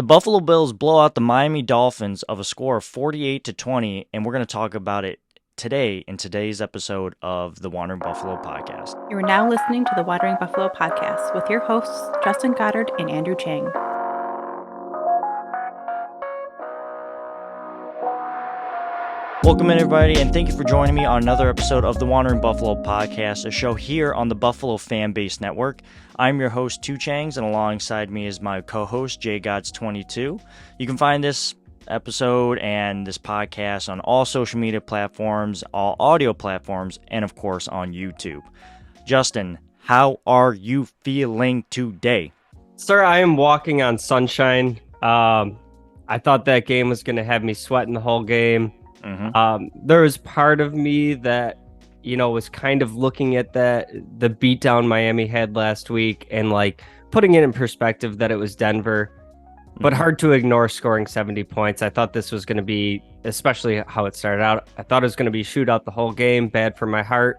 The Buffalo Bills blow out the Miami Dolphins of a score of 48-20, and we're going to talk about it today in today's episode of the Wandering Buffalo podcast. You are now listening to the Wandering Buffalo podcast with your hosts, Justin Goddard and Andrew Chang. Welcome in, everybody, and thank you for joining me on another episode of the Wandering Buffalo podcast, a show here on the Buffalo FAMBase network. I'm your host, Two Changs, and alongside me is my co-host, JGods22. You can find this episode and this podcast on all social media platforms, all audio platforms, and of course on YouTube. Justin, how are you feeling today? Sir, I am walking on sunshine. I thought that game was going to have me sweating the whole game. There was part of me that, was kind of looking at the beatdown Miami had last week and like putting it in perspective that it was Denver, but hard to ignore scoring 70 points. I thought this was going to be, especially how it started out, I thought it was going to be shootout the whole game, bad for my heart.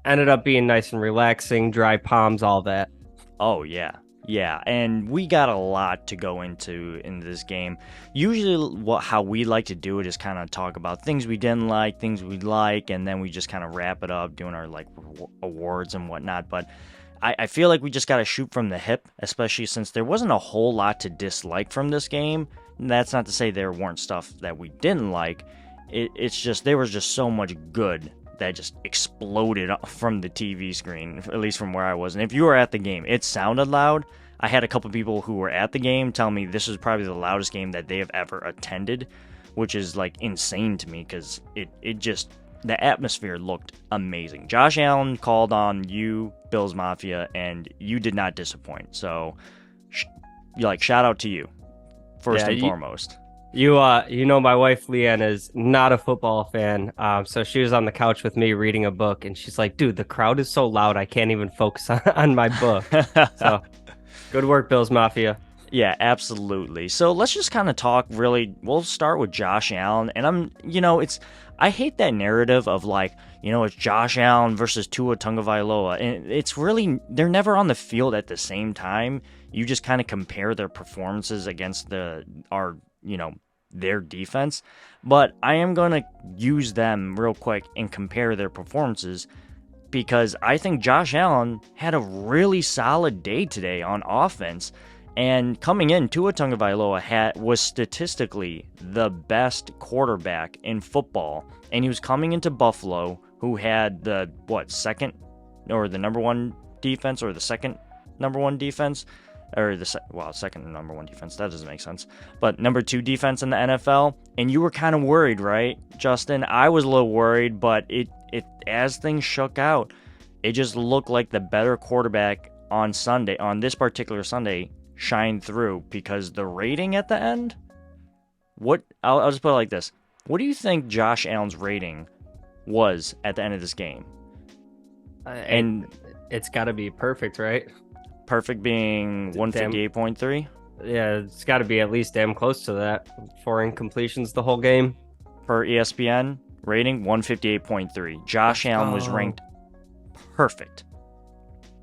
Ended up being nice and relaxing, dry palms, all that. Oh, yeah. Yeah, and we got a lot to go into in this game. Usually how we like to do it is kind of talk about things we didn't like, things we like, and then we just kind of wrap it up doing our like awards and whatnot. But I feel like we just got to shoot from the hip, especially since there wasn't a whole lot to dislike from this game. And that's not to say there weren't stuff that we didn't like. It's just there was just so much good that just exploded from the TV screen, at least from where I was. And if you were at the game, it sounded loud. I had a couple people who were at the game tell me this is probably the loudest game that they have ever attended, which is like insane to me because it just, the atmosphere looked amazing. Josh Allen called on you, Bills Mafia, and you did not disappoint. So, shout out to you, first and foremost. My wife Leanne is not a football fan, so she was on the couch with me reading a book, and she's like, "Dude, the crowd is so loud, I can't even focus on my book." So, good work, Bills Mafia. Yeah, absolutely. So let's just kind of talk. Really, we'll start with Josh Allen, and I hate that narrative of like, it's Josh Allen versus Tua Tagovailoa, and it's really they're never on the field at the same time. You just kind of compare their performances against their defense, but I am going to use them real quick and compare their performances because I think Josh Allen had a really solid day today on offense, and coming in, Tua Tagovailoa was statistically the best quarterback in football, and he was coming into Buffalo, who had the second or the number one defense or the second number one defense. Or second number one defense. That doesn't make sense. But number two defense in the NFL. And you were kind of worried, right, Justin? I was a little worried, but it as things shook out, it just looked like the better quarterback on this particular Sunday, shined through because the rating at the end. I'll just put it like this. What do you think Josh Allen's rating was at the end of this game? And it's got to be perfect, right? Perfect being 158.3? Yeah, it's got to be at least damn close to that. 4 incompletions the whole game. Per ESPN, rating 158.3. Josh Allen was ranked perfect.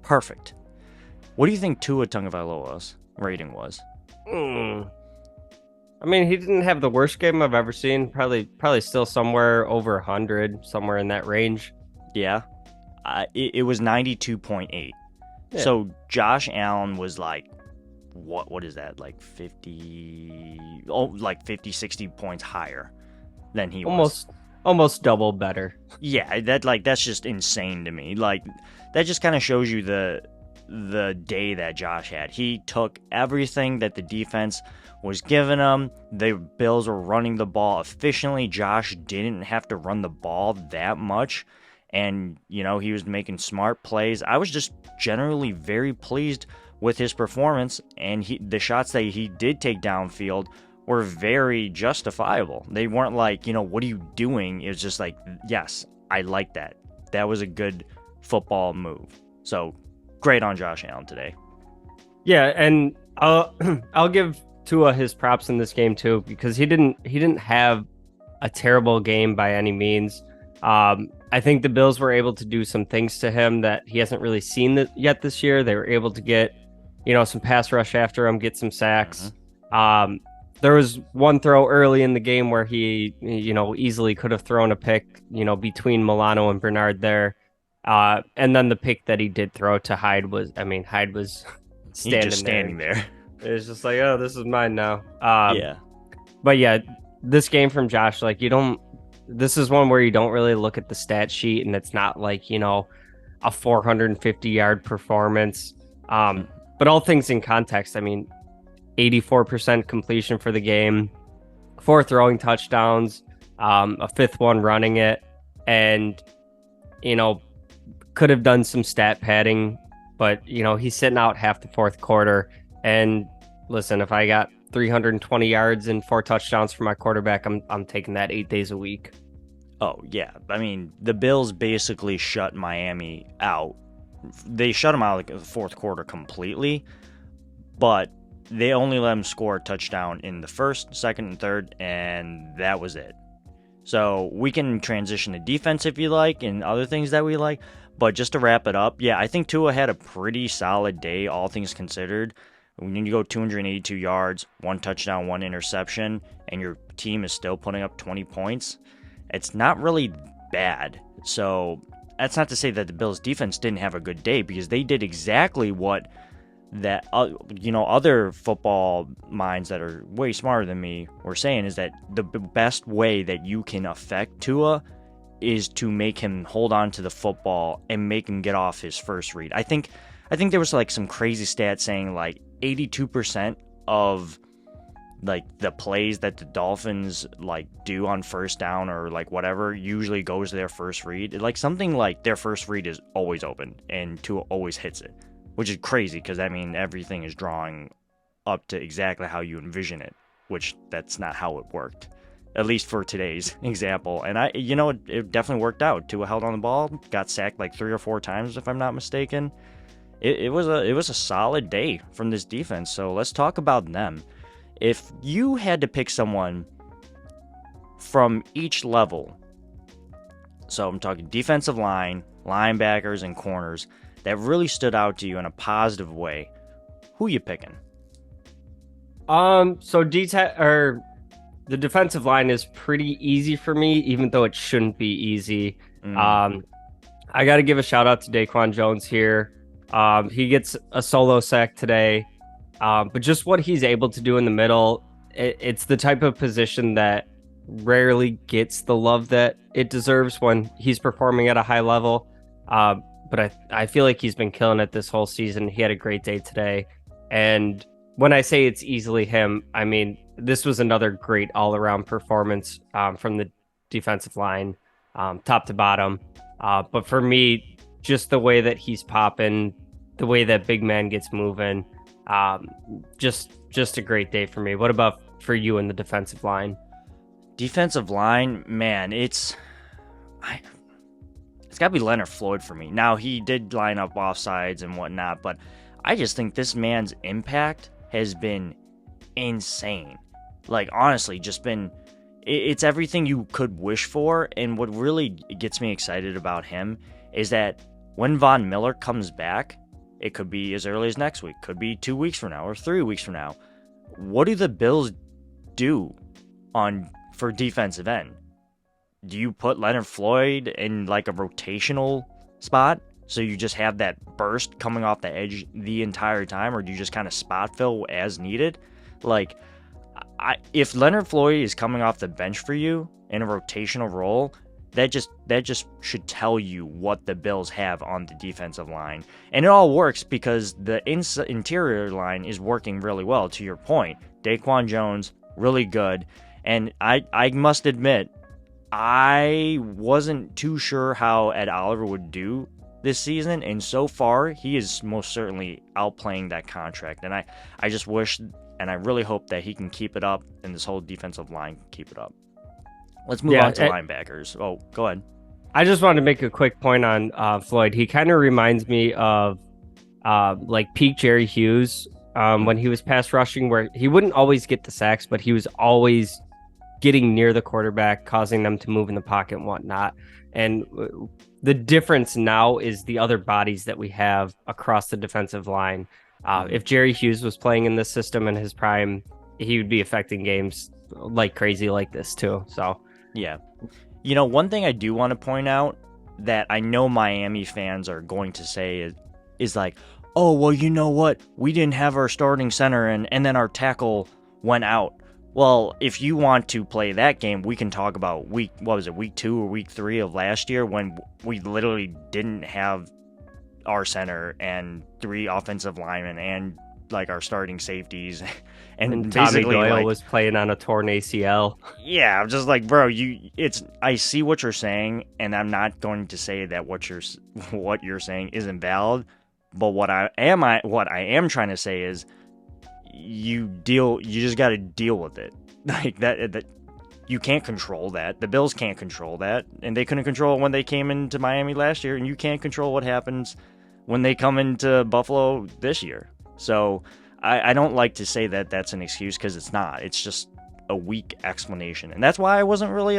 Perfect. What do you think Tua Tagovailoa's rating was? I mean, he didn't have the worst game I've ever seen. Probably still somewhere over 100, somewhere in that range. Yeah. It was 92.8. Yeah. So Josh Allen was like, what is that? Like 50, 60 points higher than he was. Almost double better. Yeah, that's just insane to me. Like, that just kind of shows you the day that Josh had. He took everything that the defense was giving him. The Bills were running the ball efficiently. Josh didn't have to run the ball that much. And, he was making smart plays. I was just generally very pleased with his performance. And the shots that he did take downfield were very justifiable. They weren't like, what are you doing? It was just like, yes, I like that. That was a good football move. So, great on Josh Allen today. Yeah, and I'll give Tua his props in this game too, because he didn't have a terrible game by any means. I think the Bills were able to do some things to him that he hasn't really seen yet this year. They were able to get, some pass rush after him, get some sacks. There was one throw early in the game where he, easily could have thrown a pick, between Milano and Bernard there. And then the pick that he did throw to Hyde was standing there. It's just like, oh, this is mine now. Yeah. But yeah, this game from Josh, like this is one where you don't really look at the stat sheet, and it's not like, a 450-yard performance. But all things in context, I mean, 84% completion for the game, 4 throwing touchdowns, a 5th one running it, and, could have done some stat padding, but, he's sitting out half the 4th quarter. And listen, if I got 320 yards and 4 touchdowns for my quarterback, I'm taking that 8 days a week. Oh, yeah. I mean, the Bills basically shut Miami out. They shut them out like the 4th quarter completely, but they only let them score a touchdown in the 1st, 2nd, and 3rd, and that was it. So we can transition to defense if you like and other things that we like, but just to wrap it up, yeah, I think Tua had a pretty solid day, all things considered. When you go 282 yards, 1 touchdown, 1 interception, and your team is still putting up 20 points, it's not really bad. So that's not to say that the Bills defense didn't have a good day, because they did exactly what that other football minds that are way smarter than me were saying, is that the best way that you can affect Tua is to make him hold on to the football and make him get off his first read. I think there was like some crazy stat saying like 82% of like the plays that the Dolphins like do on first down or like whatever usually goes to their first read. Like something like their first read is always open and Tua always hits it, which is crazy because I mean everything is drawing up to exactly how you envision it, which that's not how it worked, at least for today's example. And it definitely worked out. Tua held on the ball, got sacked like 3 or 4 times if I'm not mistaken. It was a solid day from this defense. So let's talk about them. If you had to pick someone from each level, so I'm talking defensive line, linebackers, and corners, that really stood out to you in a positive way, who you picking? So the defensive line is pretty easy for me, even though it shouldn't be easy. I got to give a shout out to Daquan Jones here. He gets a solo sack today, but just what he's able to do in the middle, it's the type of position that rarely gets the love that it deserves when he's performing at a high level. But I feel like he's been killing it this whole season. He had a great day today. And when I say it's easily him, I mean, this was another great all-around performance from the defensive line, top to bottom. But for me, just the way that he's popping, the way that big man gets moving, just a great day for me. What about for you in the defensive line? Defensive line, man, it's got to be Leonard Floyd for me. Now, he did line up offsides and whatnot, but I just think this man's impact has been insane. Like, honestly, just been... It's everything you could wish for, and what really gets me excited about him is that when Von Miller comes back, it could be as early as next week, could be 2 weeks from now or 3 weeks from now. What do the Bills do for defensive end? Do you put Leonard Floyd in like a rotational spot so you just have that burst coming off the edge the entire time, or do you just kind of spot fill as needed? Like, if Leonard Floyd is coming off the bench for you in a rotational role, that just should tell you what the Bills have on the defensive line. And it all works because the interior line is working really well, to your point. Daquan Jones, really good. And I must admit, I wasn't too sure how Ed Oliver would do this season, and so far, he is most certainly outplaying that contract. And I just wish, and I really hope that he can keep it up, and this whole defensive line can keep it up. Let's move on to linebackers. Oh, go ahead. I just wanted to make a quick point on Floyd. He kind of reminds me of like peak Jerry Hughes when he was pass rushing, where he wouldn't always get the sacks, but he was always getting near the quarterback, causing them to move in the pocket and whatnot. And the difference now is the other bodies that we have across the defensive line. If Jerry Hughes was playing in this system in his prime, he would be affecting games like crazy like this too. So yeah. One thing I do want to point out that I know Miami fans are going to say is like, oh, well, you know what? We didn't have our starting center and then our tackle went out. Well, if you want to play that game, we can talk about week 2 or week 3 of last year when we literally didn't have our center and 3 offensive linemen and like our starting safeties. And Tommy basically Doyle like, was playing on a torn ACL. Yeah, I'm just like, bro, I see what you're saying, and I'm not going to say that what you're saying isn't valid, but what I am trying to say is you just got to deal with it. Like that you can't control that. The Bills can't control that, and they couldn't control it when they came into Miami last year, and you can't control what happens when they come into Buffalo this year. So I don't like to say that that's an excuse, because it's not. It's just a weak explanation. And that's why I wasn't really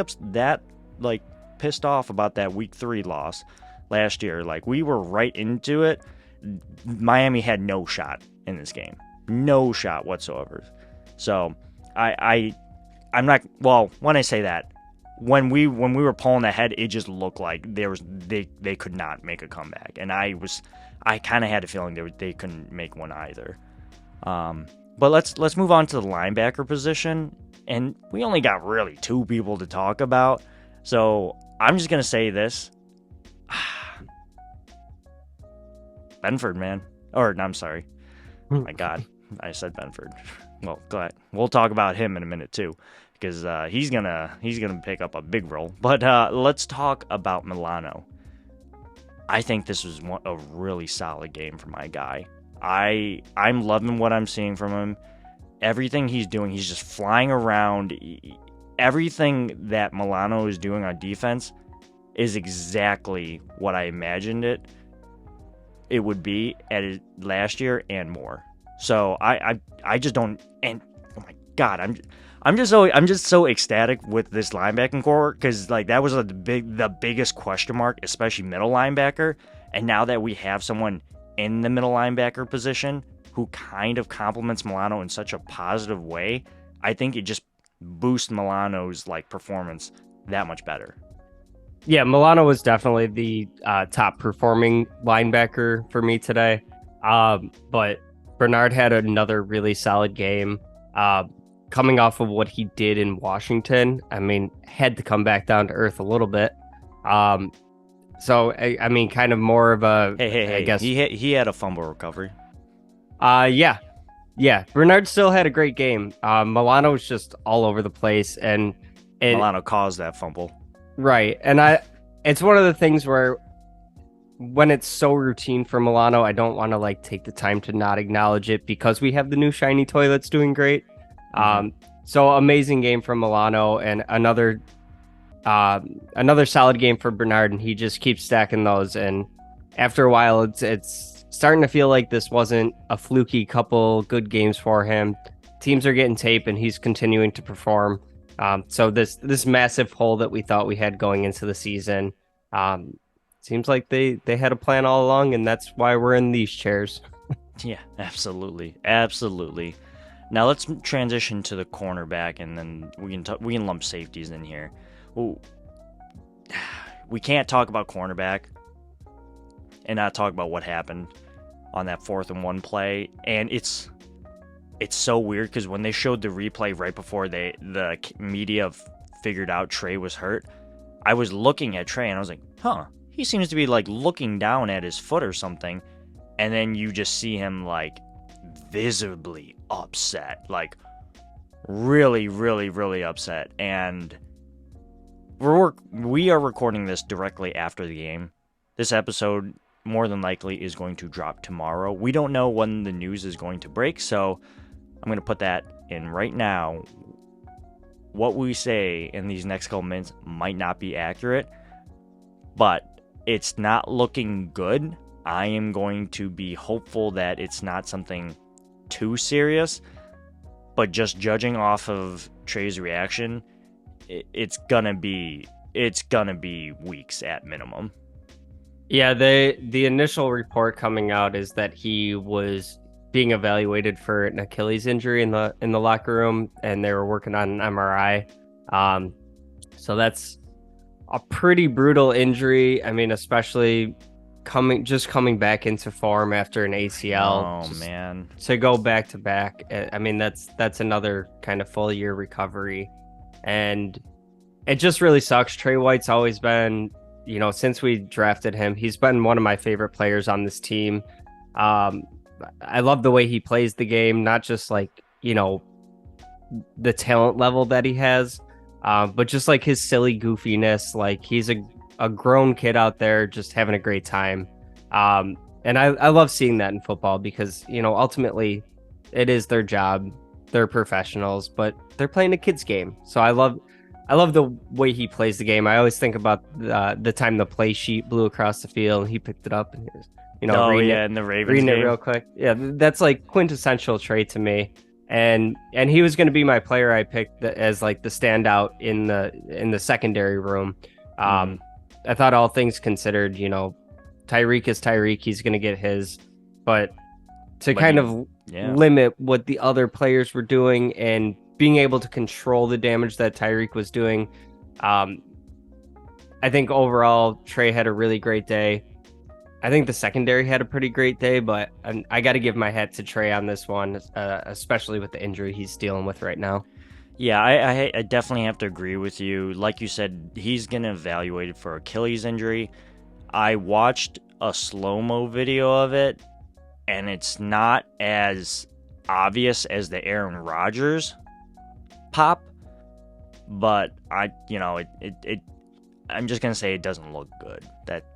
pissed off about that week 3 loss last year. Like, we were right into it. Miami had no shot in this game. No shot whatsoever. So I'm not, well, when I say that, when we were pulling ahead, it just looked like they could not make a comeback. And I kind of had a feeling they couldn't make one either. But let's move on to the linebacker position, and we only got really 2 people to talk about, so I'm just gonna say this: Benford, man. Or no, I'm sorry. Oh my God, I said Benford. Well, go ahead. We'll talk about him in a minute too, because he's gonna pick up a big role. But let's talk about Milano. I think this was a really solid game for my guy. I'm loving what I'm seeing from him. Everything he's doing, he's just flying around. Everything that Milano is doing on defense is exactly what I imagined it would be at last year and more. So I just don't, and oh my God, I'm just so ecstatic with this linebacking core, because like that was the biggest question mark, especially middle linebacker. And now that we have someone in the middle linebacker position who kind of complements Milano in such a positive way, I think it just boosts Milano's performance that much better. Yeah, Milano was definitely the top performing linebacker for me today. But Bernard had another really solid game. Coming off of what he did in Washington, I mean, had to come back down to earth a little bit. So I mean, kind of more of a hey, I guess he had a fumble recovery. Yeah. Bernard still had a great game. Milano was just all over the place, and Milano caused that fumble. Right, and it's one of the things where when it's so routine for Milano, I don't want to take the time to not acknowledge it, because we have the new shiny toy that's doing great. So amazing game from Milano, and another solid game for Bernard, and he just keeps stacking those. And after a while, it's starting to feel like this wasn't a fluky couple good games for him. Teams are getting tape, and he's continuing to perform. So this massive hole that we thought we had going into the season, seems like they had a plan all along, and that's why we're in these chairs. Yeah, absolutely. Now let's transition to the cornerback, and then we can lump safeties in here. Well, we can't talk about cornerback and not talk about what happened on that 4th and 1 play. And it's so weird, because when they showed the replay right before the media figured out Trey was hurt, I was looking at Trey and I was like, he seems to be looking down at his foot or something. And then you just see him visibly upset, really, really, really upset. And we are recording this directly after the game. This episode more than likely is going to drop tomorrow. We don't know when the news is going to break, so I'm going to put that in right now. What we say in these next couple minutes might not be accurate, but it's not looking good. I am going to be hopeful that it's not something too serious, but just judging off of Trey's reaction, it's gonna be weeks at minimum. Yeah, the initial report coming out is that he was being evaluated for an Achilles injury in the locker room, and they were working on an MRI. So that's a pretty brutal injury. I mean, especially coming back into form after an ACL. Oh man, to go back to back. I mean, that's another kind of full year recovery, and it just really sucks. Trey White's always been, since we drafted him, he's been one of my favorite players on this team. I love the way he plays the game, not just like, the talent level that he has, but just like his silly goofiness. Like he's a grown kid out there just having a great time. And I love seeing that in football because, ultimately it is their job. They're professionals, but they're playing a kid's game. So I love the way he plays the game. I always think about the time the play sheet blew across the field and he picked it up and he was, in the Ravens reading game. it real quick. Yeah, that's like quintessential Trey to me. And he was going to be my player I picked as like the standout in the secondary room. I thought all things considered, Tyreek is Tyreek. He's going to get his, but limit what the other players were doing and being able to control the damage that Tyreek was doing. I think overall Trey had a really great day. I think the secondary had a pretty great day, but I got to give my hat to Trey on this one, especially with the injury he's dealing with right now. Yeah, I definitely have to agree with you. Like you said, he's going to evaluate it for Achilles injury. I watched a slow-mo video of it, and it's not as obvious as the Aaron Rodgers pop, but I'm just going to say it doesn't look good.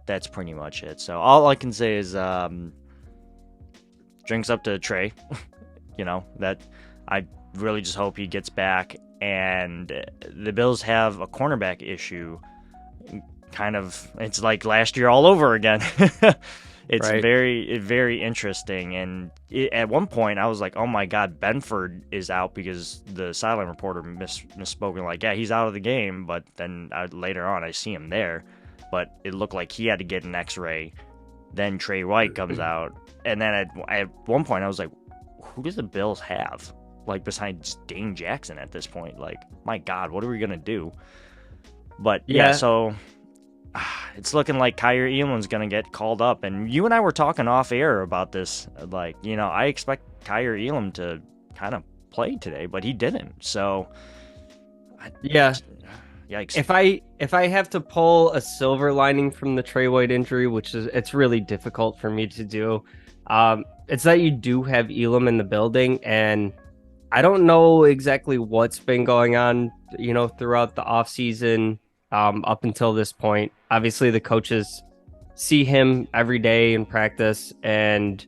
That's pretty much it. So all I can say is drinks up to Trey. That I really just hope he gets back. And the Bills have a cornerback issue. It's like last year all over again. It's right. very, very interesting. And at one point, I was like, oh my God, Benford is out because the sideline reporter misspoken. Like, yeah, he's out of the game. But then later on, I see him there. But it looked like he had to get an x-ray. Then Trey White comes out. And then at one point, I was like, who does the Bills have? Like, besides Dane Jackson at this point? Like, my God, what are we going to do? But, yeah, so it's looking like Kyer Elam's going to get called up. And you and I were talking off air about this. Like, I expect Kyer Elam to kind of play today, but he didn't. So, yeah. Yikes. If I have to pull a silver lining from the Trey White injury, it's really difficult for me to do, it's that you do have Elam in the building, and I don't know exactly what's been going on, throughout the offseason, up until this point. Obviously, the coaches see him every day in practice, and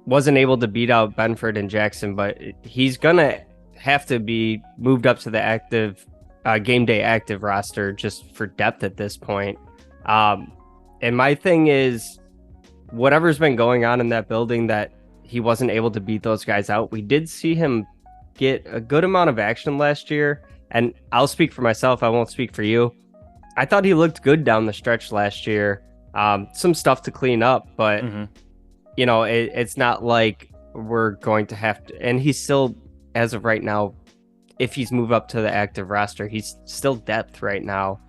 wasn't able to beat out Benford and Jackson, but he's gonna have to be moved up to the active game day active roster just for depth at this point. And my thing is, whatever's been going on in that building that he wasn't able to beat those guys out, we did see him get a good amount of action last year. And I'll speak for myself. I won't speak for you. I thought he looked good down the stretch last year. Some stuff to clean up, but it's not like we're going to have to, and he's still, as of right now, if he's moved up to the active roster, he's still depth right now.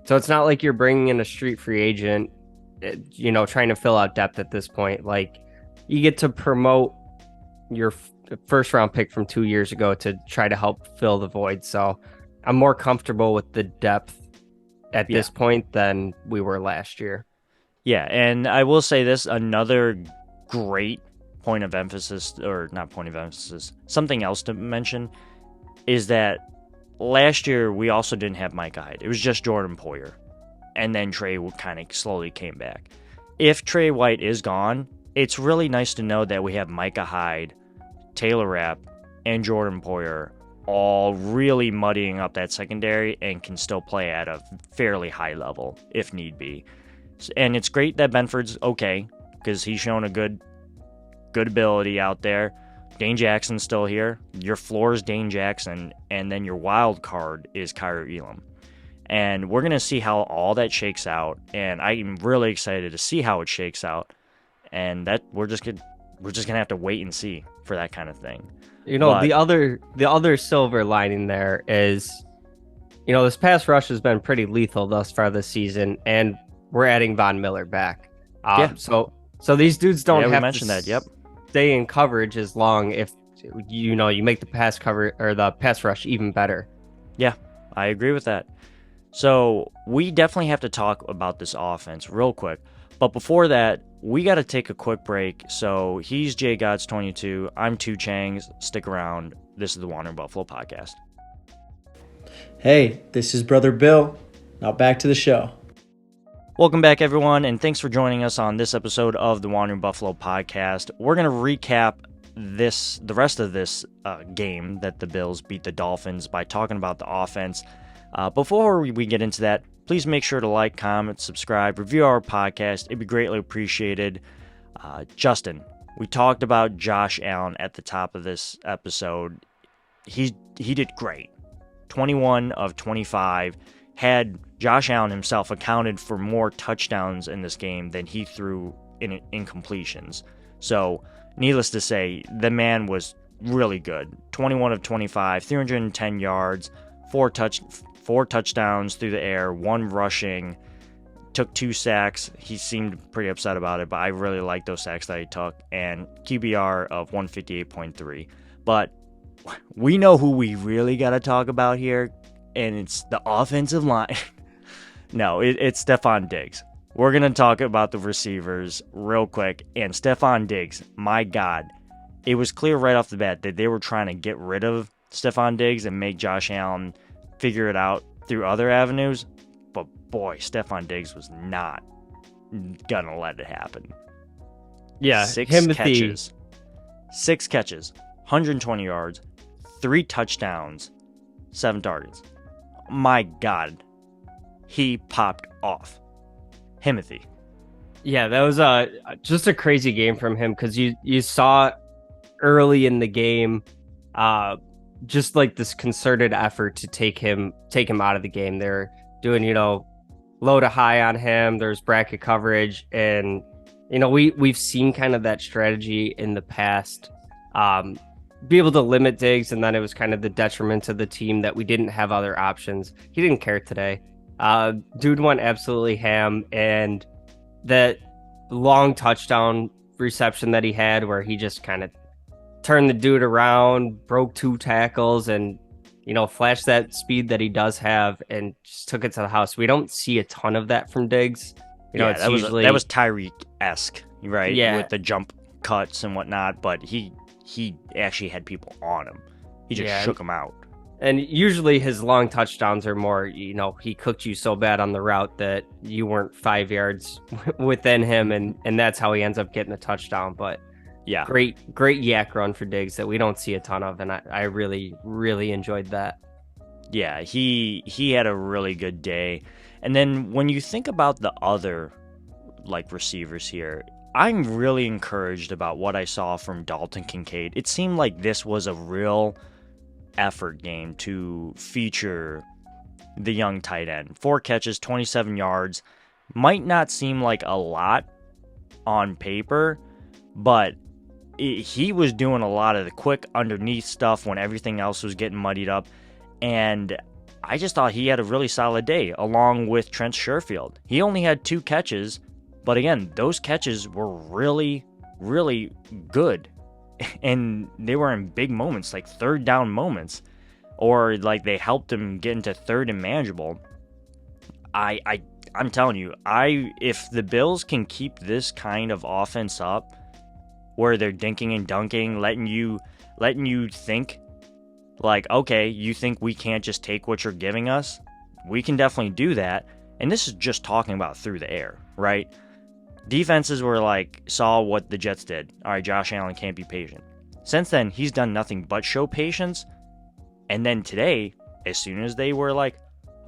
So it's not like you're bringing in a street free agent, trying to fill out depth at this point. Like, you get to promote your first round pick from 2 years ago to try to help fill the void. So I'm more comfortable with the depth at this point than we were last year. Yeah, and I will say this, another great point of emphasis, or not point of emphasis, something else to mention is that last year we also didn't have Micah Hyde. It was just Jordan Poyer. And then Trey kind of slowly came back. If Trey White is gone, it's really nice to know that we have Micah Hyde, Taylor Rapp, and Jordan Poyer all really muddying up that secondary and can still play at a fairly high level if need be. And it's great that Benford's okay because he's shown a good ability out there. Dane Jackson's still here. Your floor is Dane Jackson, and then your wild card is Kyer Elam. And we're going to see how all that shakes out, and I'm really excited to see how it shakes out. and that we're just gonna have to wait and see for that kind of thing. The other silver lining there is, this pass rush has been pretty lethal thus far this season, and we're adding Von Miller back. So these dudes don't have to stay in coverage as long if you make the pass cover or the pass rush even better. Yeah, I agree with that. So we definitely have to talk about this offense real quick. But before that, we got to take a quick break. So he's Jay Gods 22. I'm Two Changs. Stick around. This is the Wandering Buffalo podcast. Hey, this is Brother Bill. Now back to the show. Welcome back, everyone, and thanks for joining us on this episode of the Wandering Buffalo podcast. We're going to recap the rest of this game that the Bills beat the Dolphins by talking about the offense. Before we get into that, please make sure to like, comment, subscribe, review our podcast. It'd be greatly appreciated. Justin, we talked about Josh Allen at the top of this episode. He did great. 21 of 25. Had Josh Allen himself accounted for more touchdowns in this game than he threw in incompletions. So, needless to say, the man was really good. 21 of 25, 310 yards, four touchdowns through the air, 1 rushing, took 2 sacks. He seemed pretty upset about it, but I really like those sacks that he took, and QBR of 158.3. But we know who we really got to talk about here, and it's the offensive line. No, it's Stefon Diggs. We're going to talk about the receivers real quick, and Stefon Diggs, my God, it was clear right off the bat that they were trying to get rid of Stefon Diggs and make Josh Allen figure it out through other avenues, but boy, Stefon Diggs was not gonna let it happen. Yeah, 6 catches, 120 yards, 3 touchdowns, 7 targets. My God, he popped off. Himothy. Yeah, that was just a crazy game from him, because you saw early in the game just like this concerted effort to take him out of the game. They're doing, low to high on him. There's bracket coverage, and we've seen kind of that strategy in the past, be able to limit Diggs, and then it was kind of the detriment to the team that we didn't have other options. He didn't care today. Dude went absolutely ham, and that long touchdown reception that he had where he just kind of turned the dude around, broke 2 tackles, and flashed that speed that he does have, and just took it to the house. We don't see a ton of that from Diggs. That was Tyreek-esque, right? Yeah, with the jump cuts and whatnot. But he actually had people on him. He just shook them out. And usually his long touchdowns are more, he cooked you so bad on the route that you weren't 5 yards within him, and that's how he ends up getting a touchdown. But yeah, great yak run for Diggs that we don't see a ton of, and I really, really enjoyed that. Yeah, he had a really good day. And then when you think about the other receivers here, I'm really encouraged about what I saw from Dalton Kincaid. It seemed like this was a real effort game to feature the young tight end. 4 catches, 27 yards. Might not seem like a lot on paper, but he was doing a lot of the quick underneath stuff when everything else was getting muddied up. And I just thought he had a really solid day, along with Trent Sherfield. He only had 2 catches, but again, those catches were really, really good. And they were in big moments, like 3rd down moments, or they helped him get into 3rd and manageable. I'm telling you, if the Bills can keep this kind of offense up, where they're dinking and dunking, letting you think okay, you think we can't just take what you're giving us? We can definitely do that. And this is just talking about through the air, right? Defenses were saw what the Jets did. All right, Josh Allen can't be patient. Since then, he's done nothing but show patience. And then today, as soon as they were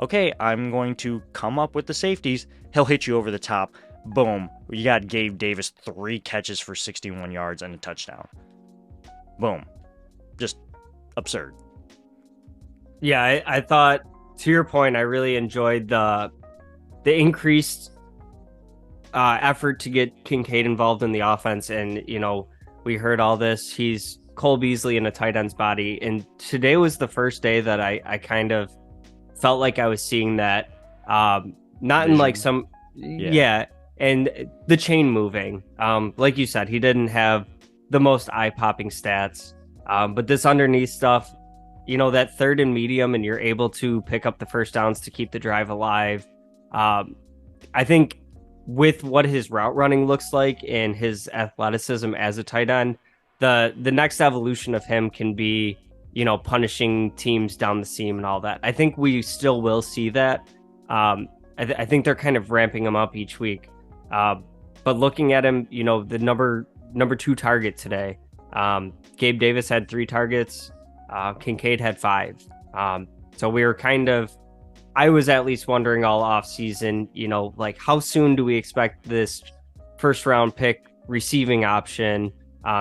okay, I'm going to come up with the safeties, he'll hit you over the top. Boom. You got Gabe Davis, 3 catches for 61 yards and a touchdown. Boom. Just absurd. Yeah, I thought, to your point, I really enjoyed the increased effort to get Kincaid involved in the offense. And, we heard all this. He's Cole Beasley in a tight end's body. And today was the first day that I kind of felt like I was seeing that. Not Vision. in like some, yeah. And the chain moving. Like you said, he didn't have the most eye-popping stats. But this underneath stuff, that third and medium, and you're able to pick up the first downs to keep the drive alive. I think with what his route running looks like and his athleticism as a tight end, the next evolution of him can be, punishing teams down the seam and all that. I think we still will see that. I think they're kind of ramping him up each week. But looking at him, the number 2 target today, Gabe Davis had 3 targets. Kincaid had 5. So we were I was at least wondering all off season, like how soon do we expect this first round pick receiving option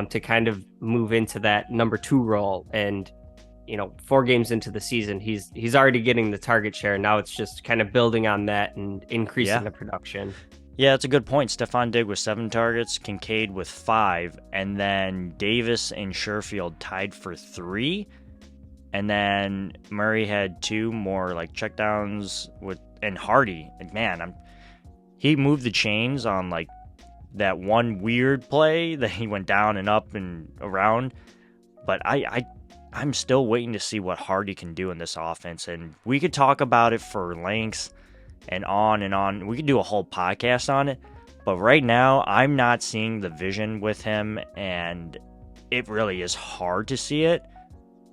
to kind of move into that number 2 role? And 4 games into the season, he's already getting the target share. Now it's just kind of building on that and increasing the production. Yeah, that's a good point. Stephon Diggs with 7 targets, Kincaid with 5, and then Davis and Sherfield tied for 3. And then Murray had 2 more like checkdowns and Hardy. And man, he moved the chains on like that one weird play that he went down and up and around. But I'm still waiting to see what Hardy can do in this offense. And we could talk about it for lengths and on and on. We could do a whole podcast on it. But right now, I'm not seeing the vision with him. And it really is hard to see it.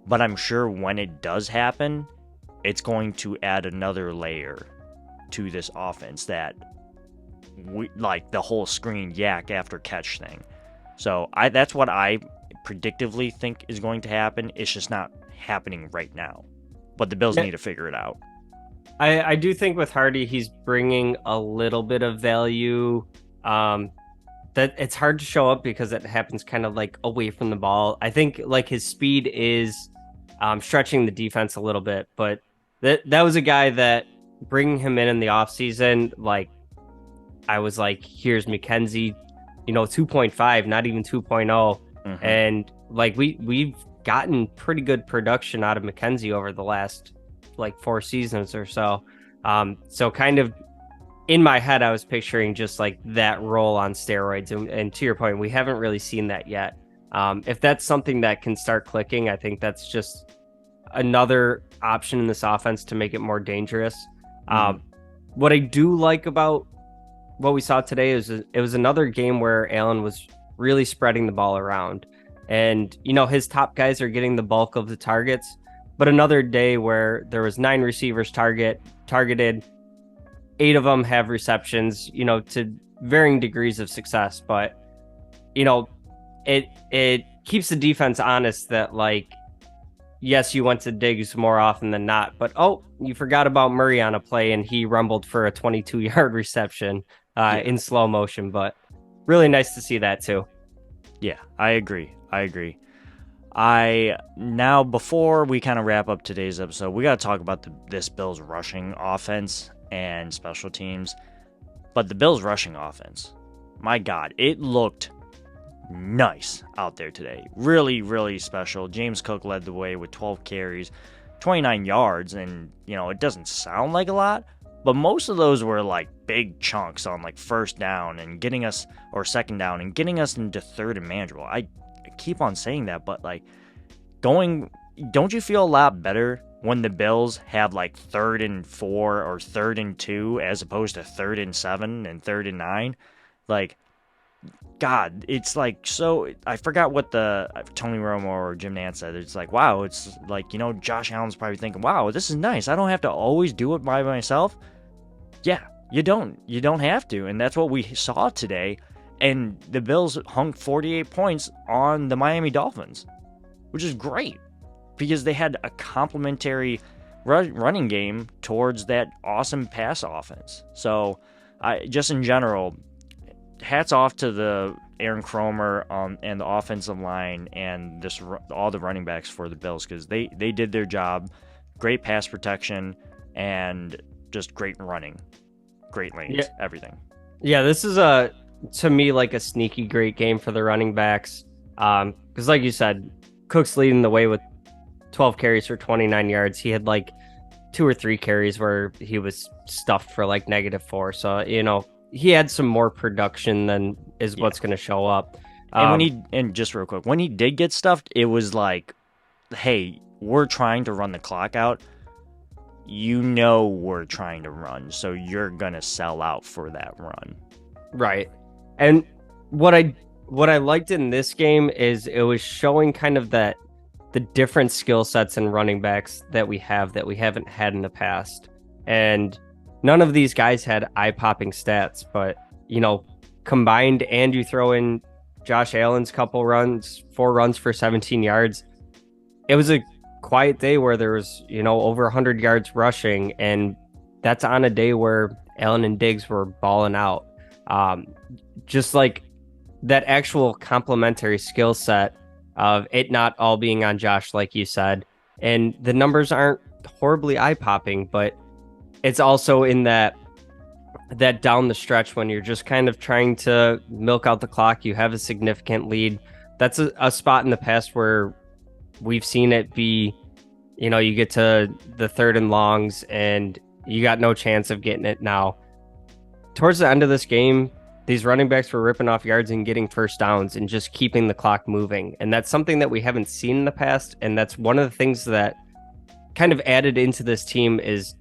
But I'm sure when it does happen, it's going to add another layer to this offense that we like the whole screen yak after catch thing. So that's what I predictively think is going to happen. It's just not happening right now. But the Bills need to figure it out. I do think with Hardy, he's bringing a little bit of value. That it's hard to show up because it happens kind of like away from the ball. I think like his speed is stretching the defense a little bit, but that was a guy that bringing him in the offseason, like I was like, here's McKenzie, 2.5, not even 2.0. Mm-hmm. And like we've gotten pretty good production out of McKenzie over the last like 4 seasons or so. So kind of in my head, I was picturing just like that role on steroids. And to your point, we haven't really seen that yet. If that's something that can start clicking, I think that's just another option in this offense to make it more dangerous. What I do like about what we saw today is it was another game where Allen was really spreading the ball around. And, his top guys are getting the bulk of the targets. But another day where there was 9 receivers targeted, 8 of them have receptions, to varying degrees of success. But, it keeps the defense honest that, like, yes, you went to Diggs more often than not, but, you forgot about Murray on a play and he rumbled for a 22-yard reception in slow motion. But really nice to see that too. Yeah, I agree. Now, before we kind of wrap up today's episode, we got to talk about this Bills rushing offense and special teams. But the Bills rushing offense, my God, it looked nice out there today. Really, really special. James Cook led the way with 12 carries, 29 yards, and, it doesn't sound like a lot, but most of those were like big chunks on like first down and getting us, or second down, and getting us into third and manageable. I keep on saying that, but like don't you feel a lot better when the Bills have like 3rd and 4 or 3rd and 2 as opposed to 3rd and 7 and 3rd and 9? Like, God, it's like, so I forgot what the Tony Romo or Jim Nantz said. It's like, wow, it's like, Josh Allen's probably thinking, wow, this is nice. I don't have to always do it by myself. Yeah, you don't have to. And that's what we saw today. And the Bills hung 48 points on the Miami Dolphins, which is great because they had a complementary running game towards that awesome pass offense. So just in general, hats off to the Aaron Cromer and the offensive line and all the running backs for the Bills because they did their job. Great pass protection and just great running, great lanes, everything. Yeah, this is to me like a sneaky great game for the running backs. Because like you said, Cook's leading the way with 12 carries for 29 yards. He had like 2 or 3 carries where he was stuffed for like -4. So, he had some more production than is what's going to show up. And just real quick, when he did get stuffed, it was like, hey, we're trying to run the clock out. We're trying to run, so you're going to sell out for that run. Right. And what I liked in this game is it was showing kind of the different skill sets and running backs that we haven't had in the past. And none of these guys had eye-popping stats, but combined, and you throw in Josh Allen's couple runs, 4 runs for 17 yards. It was a quiet day where there was, over 100 yards rushing, and that's on a day where Allen and Diggs were balling out. Just like that actual complementary skill set of it not all being on Josh, like you said. And the numbers aren't horribly eye-popping, but it's also in that down the stretch when you're just kind of trying to milk out the clock, you have a significant lead. That's a spot in the past where we've seen it be, you get to the 3rd and longs and you got no chance of getting it now. Towards the end of this game, these running backs were ripping off yards and getting first downs and just keeping the clock moving. And that's something that we haven't seen in the past. And that's one of the things that kind of added into this team is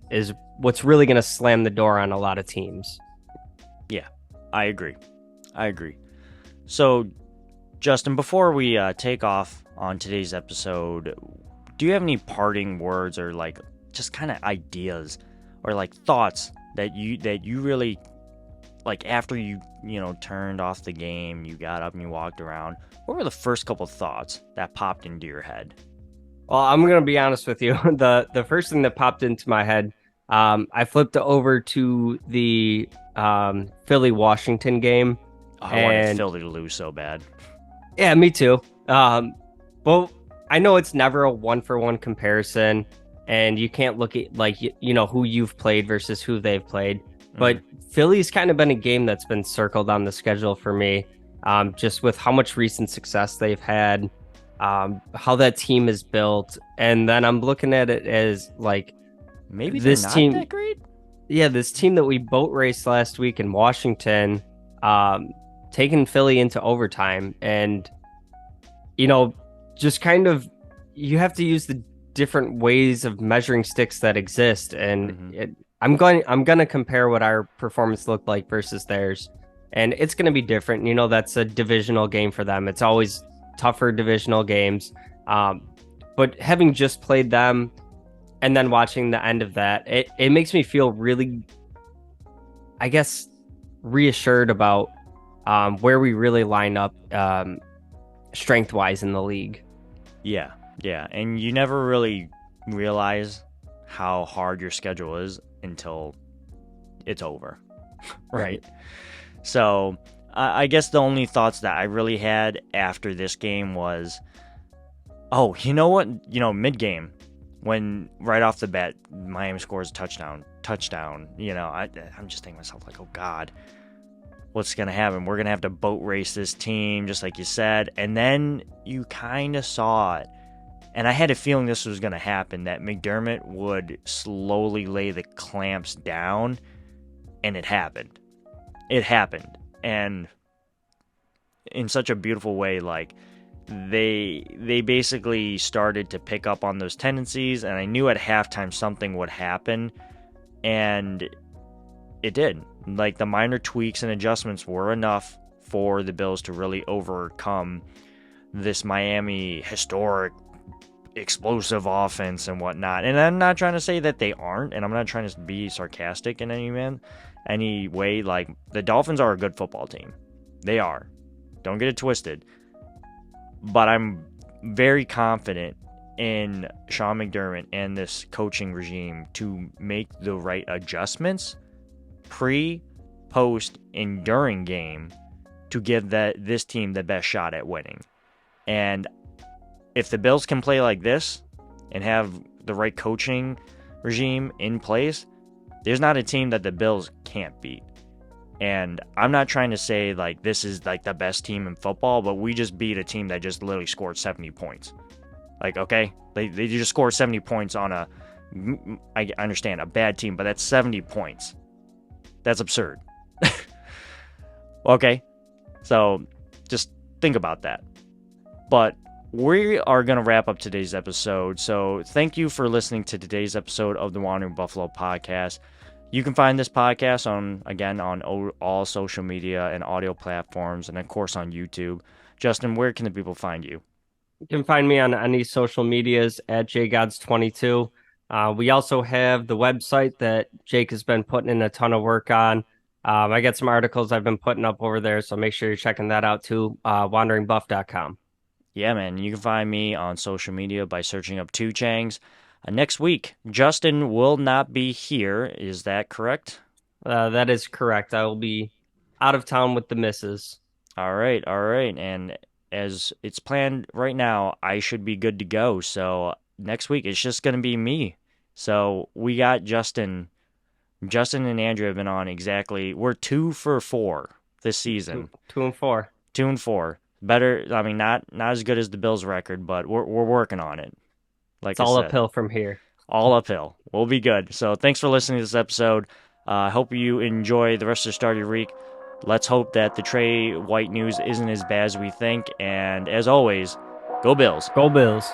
what's really going to slam the door on a lot of teams. Yeah, I agree. So, Justin, before we take off on today's episode, do you have any parting words or like just kind of ideas or like thoughts that you really like after you turned off the game, you got up and you walked around? What were the first couple thoughts that popped into your head? Well, I'm going to be honest with you. The first thing that popped into my head, I flipped over to the Philly-Washington game. Oh, I wanted Philly to lose so bad. Yeah, me too. Well, I know it's never a one-for-one comparison, and you can't look at like who you've played versus who they've played. But Philly's kind of been a game that's been circled on the schedule for me, just with how much recent success they've had, how that team is built, and then I'm looking at it as like maybe this team that great. Yeah, this team that we boat raced last week in Washington, taking Philly into overtime, and just kind of you have to use the different ways of measuring sticks that exist, and I'm going to compare what our performance looked like versus theirs, and it's going to be different. That's a divisional game for them. It's always tougher divisional games, but having just played them and then watching the end of that, it makes me feel really, I guess, reassured about where we really line up strength-wise in the league. Yeah, and you never really realize how hard your schedule is until it's over, right? So I guess the only thoughts that I really had after this game was, oh, you know what? Mid-game, when right off the bat, Miami scores a touchdown, I'm just thinking to myself, like, oh, God, what's going to happen? We're going to have to boat race this team, just like you said. And then you kind of saw it. And I had a feeling this was going to happen, that McDermott would slowly lay the clamps down, and it happened. And in such a beautiful way, like, they basically started to pick up on those tendencies, and I knew at halftime something would happen, and it did. Like, the minor tweaks and adjustments were enough for the Bills to really overcome this Miami historic explosive offense and whatnot. And I'm not trying to say that they aren't, and I'm not trying to be sarcastic in any way. Like, the Dolphins are a good football team. They are. Don't get it twisted. But I'm very confident in Sean McDermott and this coaching regime to make the right adjustments pre, post, and during game to give this team the best shot at winning. And if the Bills can play like this and have the right coaching regime in place, there's not a team that the Bills can't beat. And I'm not trying to say like this is like the best team in football, but we just beat a team that just literally scored 70 points. Like, okay, they just scored 70 points on I understand, a bad team, but that's 70 points. That's absurd. Okay, so just think about that. But we are going to wrap up today's episode. So thank you for listening to today's episode of the Wandering Buffalo podcast. You can find this podcast on all social media and audio platforms, and of course on YouTube. Justin, where can the people find you? You can find me on any social medias at jgods22. We also have the website that Jake has been putting in a ton of work on. I got some articles I've been putting up over there, so make sure you're checking that out too. WanderingBuff.com. Yeah, man. You can find me on social media by searching up Two Changs. Next week, Justin will not be here. Is that correct? That is correct. I will be out of town with the missus. All right. And as it's planned right now, I should be good to go. So next week, it's just going to be me. So we got Justin. Justin and Andrew have been on exactly. We're 2 for 4 this season. 2 and 4. 2 and 4. Better. I mean, not as good as the Bills' record, but we're working on it. Like it's all uphill from here. All uphill. We'll be good. So thanks for listening to this episode. I hope you enjoy the rest of the start of your week. Let's hope that the Trey White news isn't as bad as we think. And as always, go Bills. Go Bills.